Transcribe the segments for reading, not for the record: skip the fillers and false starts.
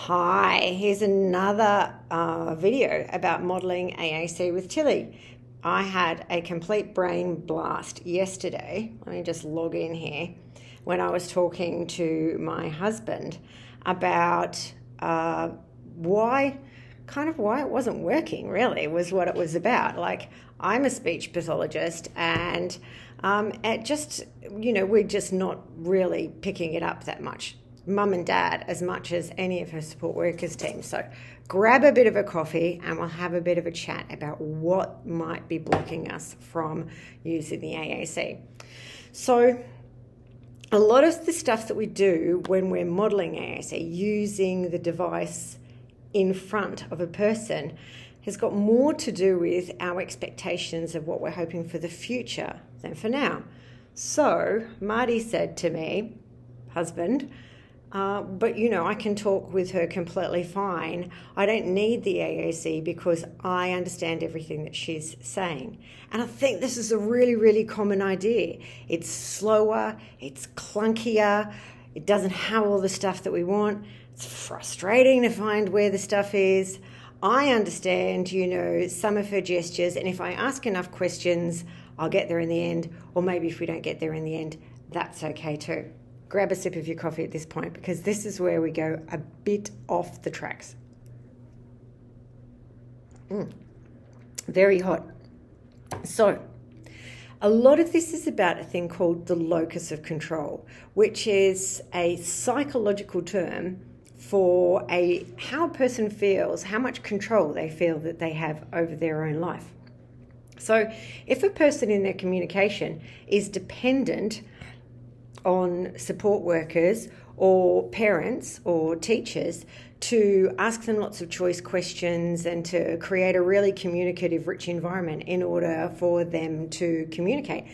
Hi, here's another video about modelling AAC with Tilly. I had a complete brain blast yesterday. Let me just log in here. When I was talking to my husband about why it wasn't working, really, was what it was about. Like, I'm a speech pathologist and we're just not really picking it up that much. Mum and Dad as much as any of her support workers team. So grab a bit of a coffee and we'll have a bit of a chat about what might be blocking us from using the AAC. So a lot of the stuff that we do when we're modelling AAC, using the device in front of a person, has got more to do with our expectations of what we're hoping for the future than for now. So Marty said to me, husband, but I can talk with her completely fine. I don't need the AAC because I understand everything that she's saying. And I think this is a really, really common idea. It's slower, it's clunkier, it doesn't have all the stuff that we want. It's frustrating to find where the stuff is. I understand, some of her gestures, and if I ask enough questions, I'll get there in the end, or maybe if we don't get there in the end, that's okay too. Grab a sip of your coffee at this point because this is where we go a bit off the tracks. Very hot. So, a lot of this is about a thing called the locus of control, which is a psychological term for how a person feels, how much control they feel that they have over their own life. So, if a person in their communication is dependent on support workers or parents or teachers to ask them lots of choice questions and to create a really communicative, rich environment in order for them to communicate.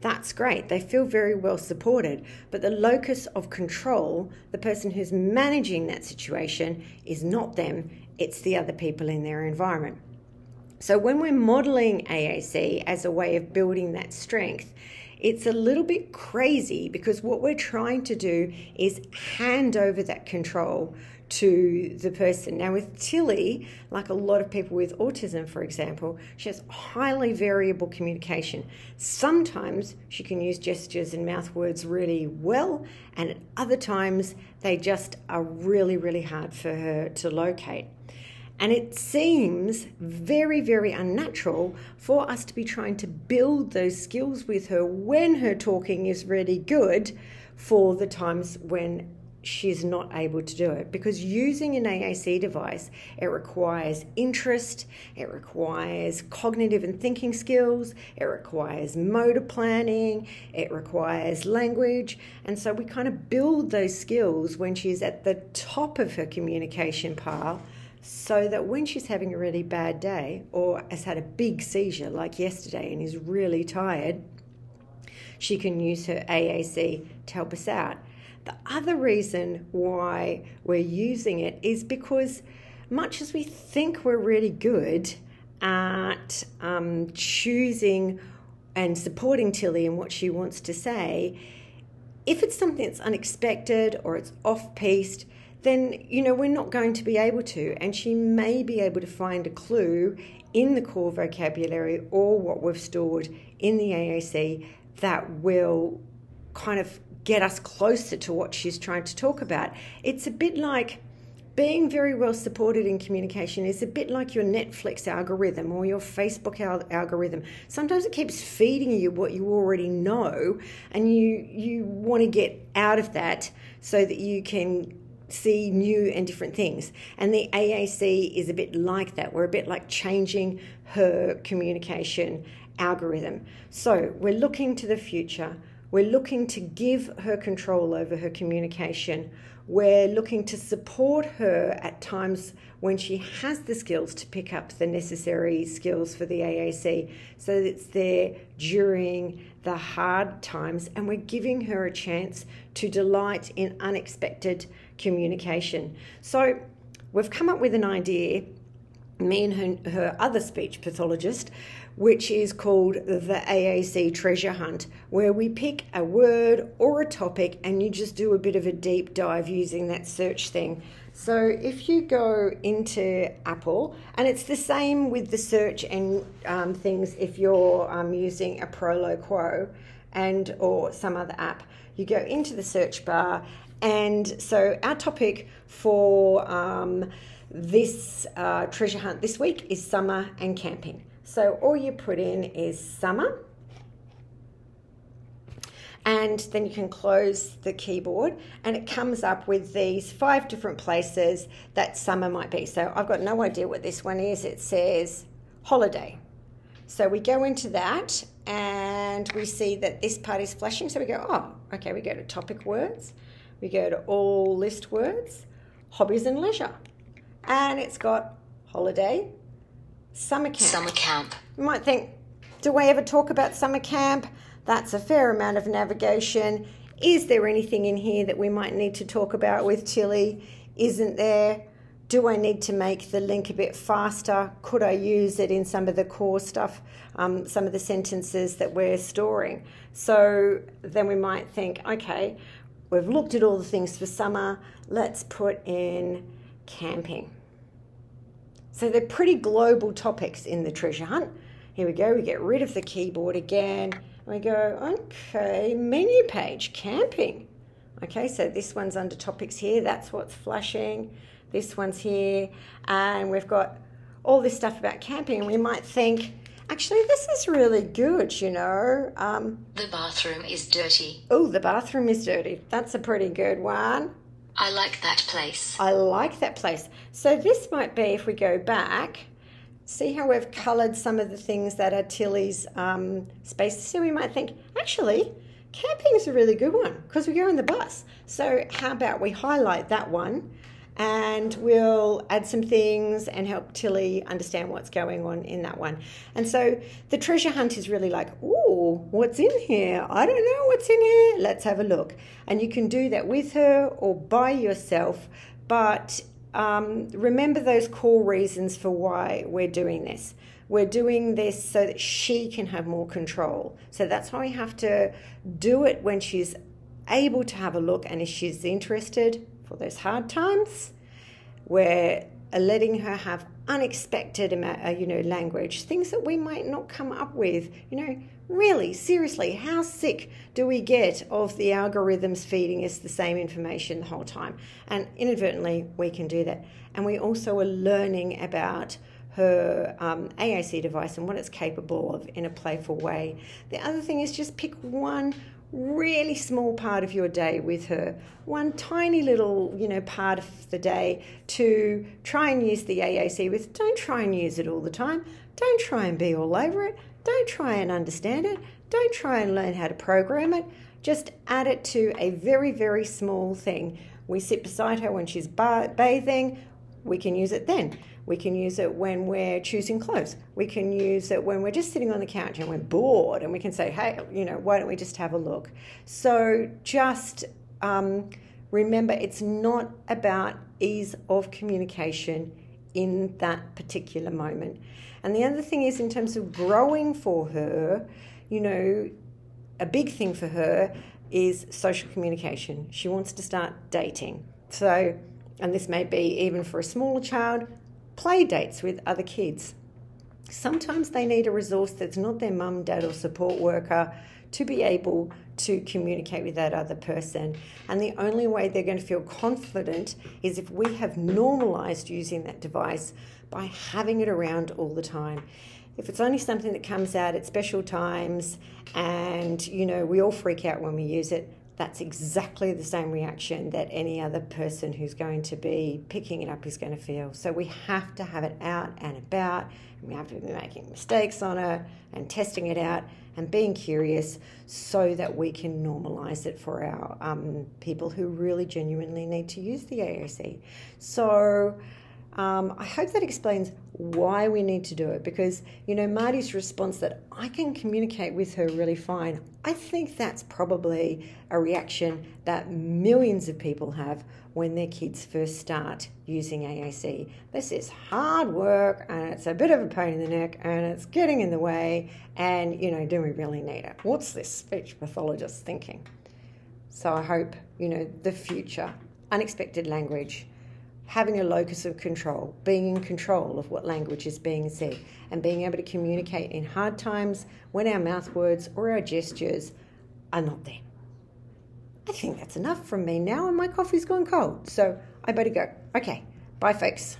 That's great. They feel very well supported. But the locus of control, the person who's managing that situation, is not them. It's the other people in their environment. So when we're modeling AAC as a way of building that strength, it's a little bit crazy because what we're trying to do is hand over that control to the person. Now with Tilly, like a lot of people with autism, for example, she has highly variable communication. Sometimes she can use gestures and mouth words really well, and at other times they just are really, really hard for her to locate. And it seems very, very unnatural for us to be trying to build those skills with her when her talking is really good for the times when she's not able to do it. Because using an AAC device, it requires interest, it requires cognitive and thinking skills, it requires motor planning, it requires language. And so we kind of build those skills when she's at the top of her communication pile, so that when she's having a really bad day or has had a big seizure like yesterday and is really tired, she can use her AAC to help us out. The other reason why we're using it is because much as we think we're really good at choosing and supporting Tilly in what she wants to say, if it's something that's unexpected or it's off-piste, then, we're not going to be able to. And she may be able to find a clue in the core vocabulary or what we've stored in the AAC that will kind of get us closer to what she's trying to talk about. It's a bit like being very well supported in communication is a bit like your Netflix algorithm or your Facebook algorithm. Sometimes it keeps feeding you what you already know, and you want to get out of that so that you can see new and different things. And the AAC is a bit like that. We're a bit like changing her communication algorithm. So we're looking to the future. We're looking to give her control over her communication. We're looking to support her at times when she has the skills to pick up the necessary skills for the AAC, so that it's there during the hard times, and we're giving her a chance to delight in unexpected communication. So we've come up with an idea me and her other speech pathologist, which is called the AAC Treasure Hunt, where we pick a word or a topic and you just do a bit of a deep dive using that search thing. So if you go into Apple, and it's the same with the search and things if you're using a Proloquo and or some other app, you go into the search bar, and so our topic for this treasure hunt this week is summer and camping. So all you put in is summer, and then you can close the keyboard and it comes up with these 5 different places that summer might be. So I've got no idea what this one is. It says holiday. So we go into that and we see that this part is flashing. So we go, oh, okay, we go to topic words. We go to all list words, hobbies and leisure. And it's got holiday, summer camp. Summer camp. You might think, do I ever talk about summer camp? That's a fair amount of navigation. Is there anything in here that we might need to talk about with Tilly? Isn't there? Do I need to make the link a bit faster? Could I use it in some of the core stuff, some of the sentences that we're storing? So then we might think, okay, we've looked at all the things for summer. Let's put in camping. So they're pretty global topics in the treasure hunt. Here we go. We get rid of the keyboard again. We go, okay, menu page, camping. Okay, so this one's under topics here. That's what's flashing. This one's here. And we've got all this stuff about camping. And we might think, actually, this is really good, you know. The bathroom is dirty. Oh, the bathroom is dirty. That's a pretty good one. I like that place. I like that place. So this might be, if we go back, see how we've coloured some of the things that are Tilly's spaces. So we might think, actually, camping is a really good one because we go in the bus. So how about we highlight that one and we'll add some things and help Tilly understand what's going on in that one. And so the treasure hunt is really like, ooh, what's in here? I don't know what's in here. Let's have a look. And you can do that with her or by yourself, but remember those core reasons for why we're doing this. We're doing this so that she can have more control. So that's why we have to do it when she's able to have a look, and if she's interested for those hard times, we're letting her have unexpected language, things that we might not come up with. Really, seriously, how sick do we get of the algorithms feeding us the same information the whole time? And inadvertently, we can do that. And we also are learning about her AAC device and what it's capable of in a playful way. The other thing is just pick one really small part of your day with her, one tiny little, part of the day to try and use the AAC with. Don't try and use it all the time. Don't try and be all over it. Don't try and understand it. Don't try and learn how to program it. Just add it to a very, very small thing. We sit beside her when she's bathing. We can use it then. We can use it when we're choosing clothes. We can use it when we're just sitting on the couch and we're bored, and we can say, hey, why don't we just have a look? So just remember, it's not about ease of communication in that particular moment. And the other thing is, in terms of growing for her, a big thing for her is social communication. She wants to start dating. So, and this may be even for a smaller child, play dates with other kids. Sometimes they need a resource that's not their mum, dad or support worker to be able to communicate with that other person. And the only way they're going to feel confident is if we have normalised using that device by having it around all the time. If it's only something that comes out at special times and, we all freak out when we use it, that's exactly the same reaction that any other person who's going to be picking it up is going to feel. So we have to have it out and about, and we have to be making mistakes on it and testing it out and being curious so that we can normalise it for our people who really genuinely need to use the AAC. So I hope that explains why we need to do it, because, Marty's response that I can communicate with her really fine, I think that's probably a reaction that millions of people have when their kids first start using AAC. This is hard work and it's a bit of a pain in the neck and it's getting in the way and, do we really need it? What's this speech pathologist thinking? So I hope, the future, unexpected language, having a locus of control, being in control of what language is being said, and being able to communicate in hard times when our mouth words or our gestures are not there. I think that's enough from me now, and my coffee's gone cold, so I better go. Okay, bye folks.